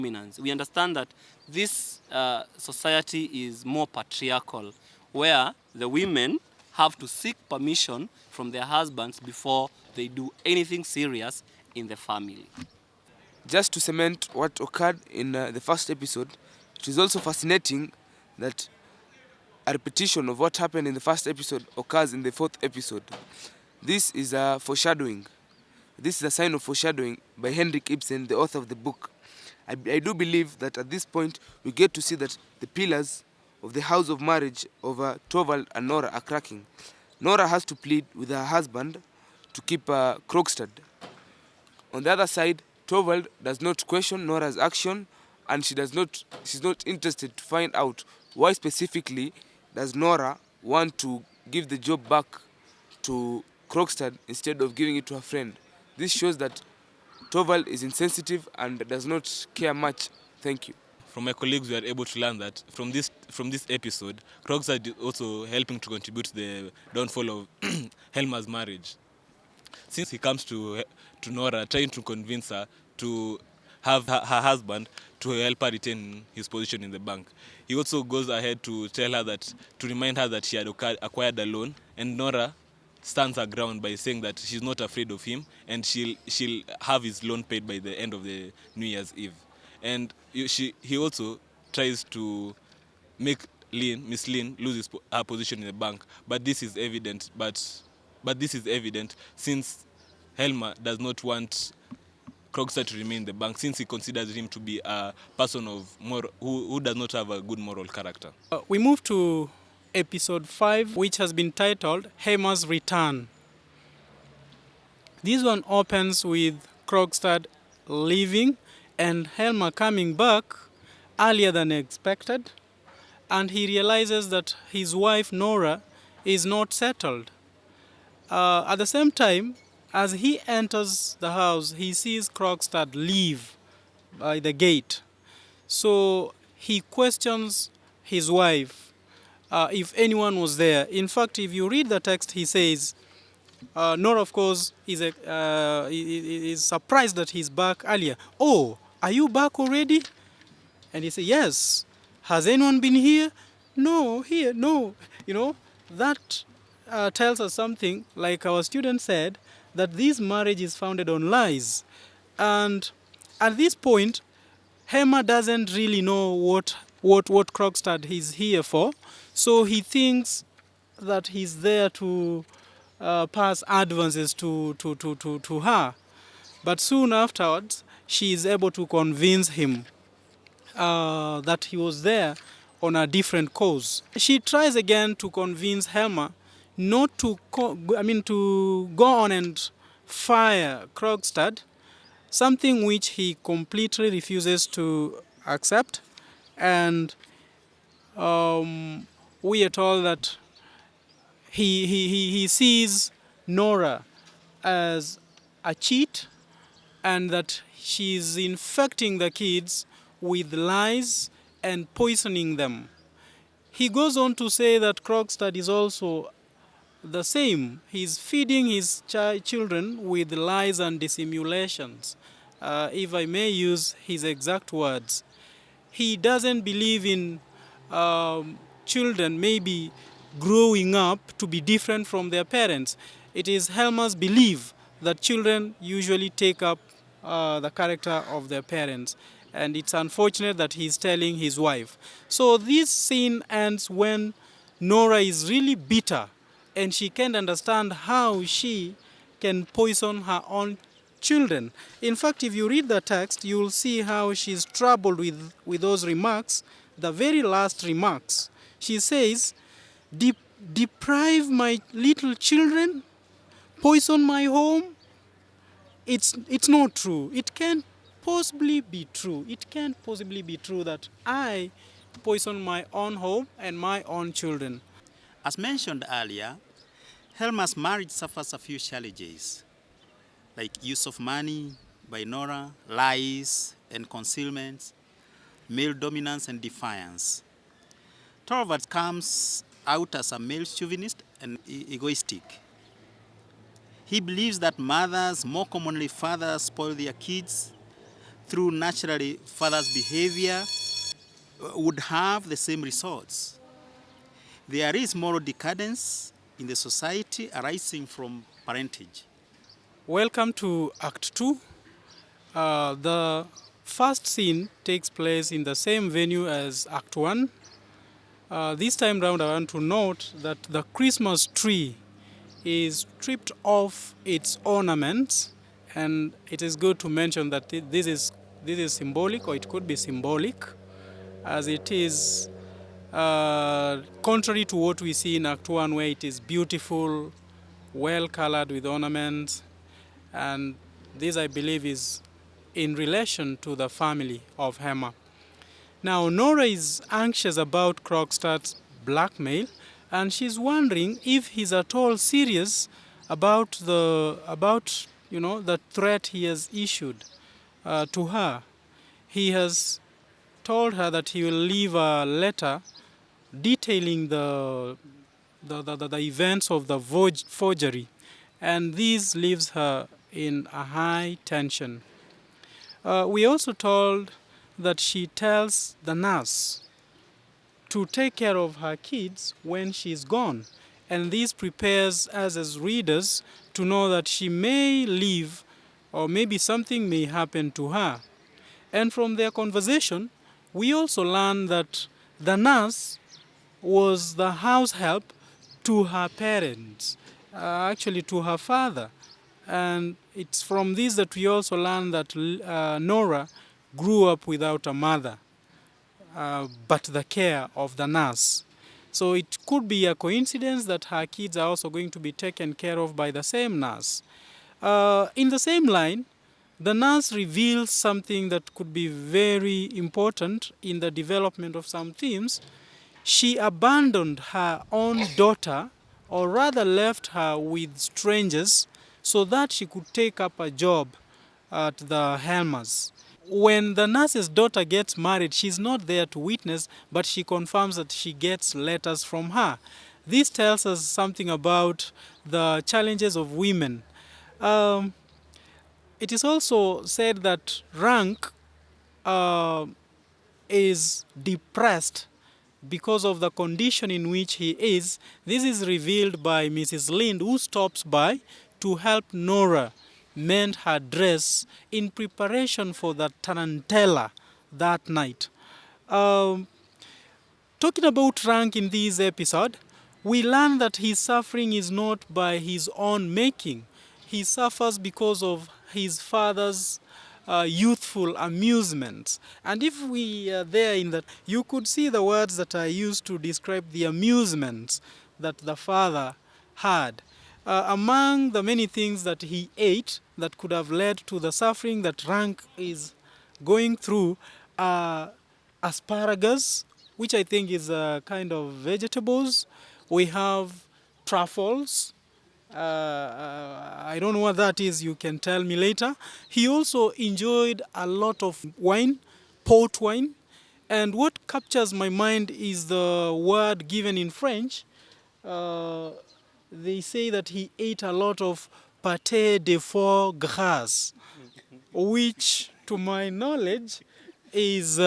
dominance. We understand that this society is more patriarchal, where the women have to seek permission from their husbands before they do anything serious in the family. Just to cement what occurred in the first episode, it is also fascinating that a repetition of what happened in the first episode occurs in the fourth episode. This is a foreshadowing. This is a sign of foreshadowing by Henrik Ibsen, the author of the book. I do believe that at this point we get to see that the pillars of the house of marriage of Torvald and Nora are cracking. Nora has to plead with her husband to keep Krogstad. On the other side, Torvald does not question Nora's action, and she's not interested to find out why specifically does Nora want to give the job back to Krogstad instead of giving it to her friend. This shows that Torvald is insensitive and does not care much. Thank you. From my colleagues, we are able to learn that from this episode, Krogstad is also helping to contribute to the downfall of HELMER'S marriage. Since he comes to Nora, trying to convince her to have her husband to help her retain his position in the bank. He also goes ahead to tell her that, to remind her that she had acquired a loan, and Nora stands her ground by saying that she's not afraid of him and she'll have his loan paid by the end of the New Year's Eve. And he also tries to make Miss Lynn lose her position in the bank, but this is evident. But this is evident since HELMER does not want Krogstad to remain in the bank, since he considers him to be a person of who does not have a good moral character. We move to episode 5, which has been titled HELMER'S Return. This one opens with Krogstad leaving and HELMER coming back earlier than expected, and he realizes that his wife Nora is not settled. At the same time, as he enters the house, he sees Krogstad leave by the gate. So he questions his wife if anyone was there. In fact, if you read the text, he says, Nora, of course, is surprised that he's back earlier. Oh, are you back already? And he says, yes. Has anyone been here? No, here, no. You know, that tells us something, like our student said, that this marriage is founded on lies. And at this point, HELMER doesn't really know what Krogstad is here for, so he thinks that he's there to pass advances to her. But soon afterwards, she is able to convince him that he was there on a different cause. She tries again to convince HELMER not to go on and fire Krogstad, something which he completely refuses to accept. And we are told that he sees Nora as a cheat and that she's infecting the kids with lies and poisoning them. He goes on to say that Krogstad is also the same. He's feeding his children with lies and dissimulations, if I may use his exact words. He doesn't believe in children maybe growing up to be different from their parents. It is HELMER'S belief that children usually take up the character of their parents. And it's unfortunate that he's telling his wife. So this scene ends when Nora is really bitter and she can't understand how she can poison her own children. In fact, if you read the text, you'll see how she's troubled with those remarks, the very last remarks. She says, deprive my little children, poison my home. It's not true. It can't possibly be true. It can't possibly be true that I poison my own home and my own children. As mentioned earlier, HELMER'S marriage suffers a few challenges, like use of money by Nora, lies and concealments, male dominance and defiance. Tolvads comes out as a male chauvinist and egoistic. He believes that mothers, more commonly fathers, spoil their kids through naturally father's behavior would have the same results. There is moral decadence in the society arising from parentage. Welcome to Act 2. The first scene takes place in the same venue as Act 1. This time round, I want to note that the Christmas tree is stripped of its ornaments, and it is good to mention that this is symbolic, or it could be symbolic, as it is contrary to what we see in Act 1, where it is beautiful, well colored with ornaments, and this, I believe, is in relation to the family of Helmer. Now, Nora is anxious about Krogstad's blackmail, and she's wondering if he's at all serious about the threat he has issued to her. He has told her that he will leave a letter detailing the events of the forgery, and this leaves her in a high tension. We also told that she tells the nurse to take care of her kids when she's gone, and this prepares us as readers to know that she may leave, or maybe something may happen to her. And from their conversation, we also learn that the nurse was the house help to her parents, actually to her father. And it's from this that we also learn that Nora grew up without a mother, but the care of the nurse. So it could be a coincidence that her kids are also going to be taken care of by the same nurse. In the same line, the nurse reveals something that could be very important in the development of some themes. She abandoned her own daughter, or rather left her with strangers, so that she could take up a job at the HELMER'S. When the nurse's daughter gets married, she's not there to witness, but she confirms that she gets letters from her. This tells us something about the challenges of women. It is also said that rank is depressed because of the condition in which he is. This is revealed by Mrs. Lind, who stops by to help Nora mend her dress in preparation for the tarantella that night. Talking about rank in this episode, we learn that his suffering is not by his own making. He suffers because of his father's youthful amusements. And if we are there in that, you could see the words that are used to describe the amusements that the father had. Among the many things that he ate that could have led to the suffering that Rank is going through, asparagus, which I think is a kind of vegetables. We have truffles. I don't know what that is, you can tell me later. He also enjoyed a lot of wine, port wine. And what captures my mind is the word given in French. They say that he ate a lot of pâté de foie gras, which, to my knowledge, is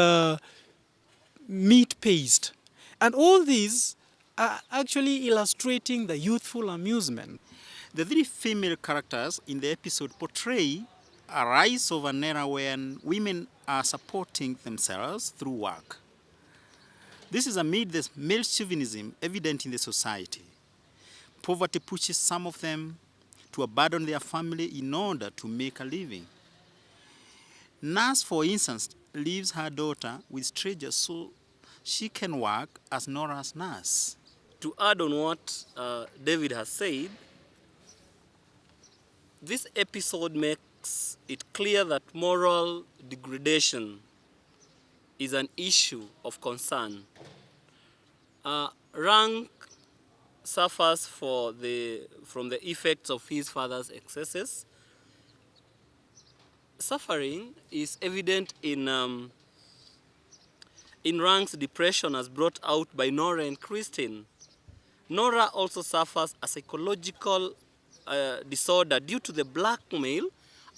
meat paste. And all these are actually illustrating the youthful amusement. The three female characters in the episode portray a rise of an era when women are supporting themselves through work. This is amid the male chauvinism evident in the society. Poverty pushes some of them to abandon their family in order to make a living. Nurse, for instance, leaves her daughter with strangers so she can work as Nora's nurse. To add on what David has said, this episode makes it clear that moral degradation is an issue of concern. Rank suffers from the effects of his father's excesses. Suffering is evident in Rank's depression as brought out by Nora and Christine. Nora also suffers a psychological disorder due to the blackmail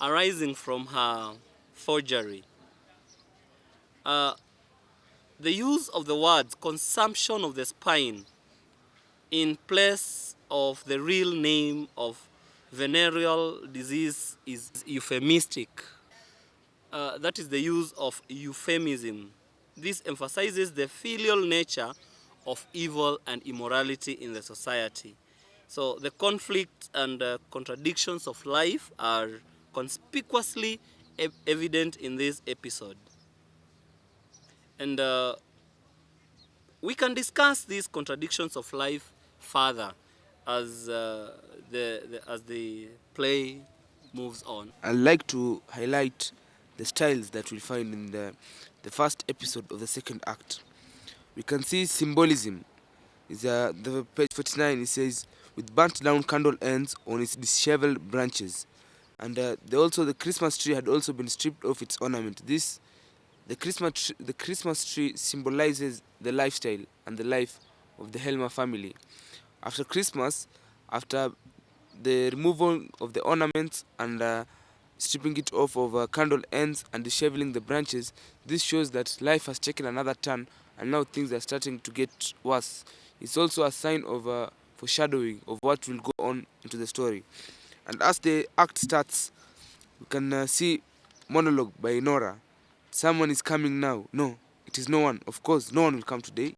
arising from her forgery. The use of the words consumption of the spine in place of the real name of venereal disease is euphemistic. That is the use of euphemism. This emphasizes the filial nature of evil and immorality in the society. So the conflict and contradictions of life are conspicuously evident in this episode. And we can discuss these contradictions of life further as the play moves on. I'd like to highlight the styles that we'll find in the first episode of the second act. We can see symbolism. Is the page 49. It says, with burnt down candle ends on its disheveled branches, and the Christmas tree had also been stripped of its ornament. The Christmas tree symbolizes the lifestyle and the life of the Helmer family. After Christmas, after the removal of the ornaments and stripping it off of candle ends and disheveling the branches, this shows that life has taken another turn and now things are starting to get worse. It's also a sign of foreshadowing of what will go on into the story. And as the act starts, we can see monologue by NORA. Someone is coming now. No, it is no one. Of course, no one will come today.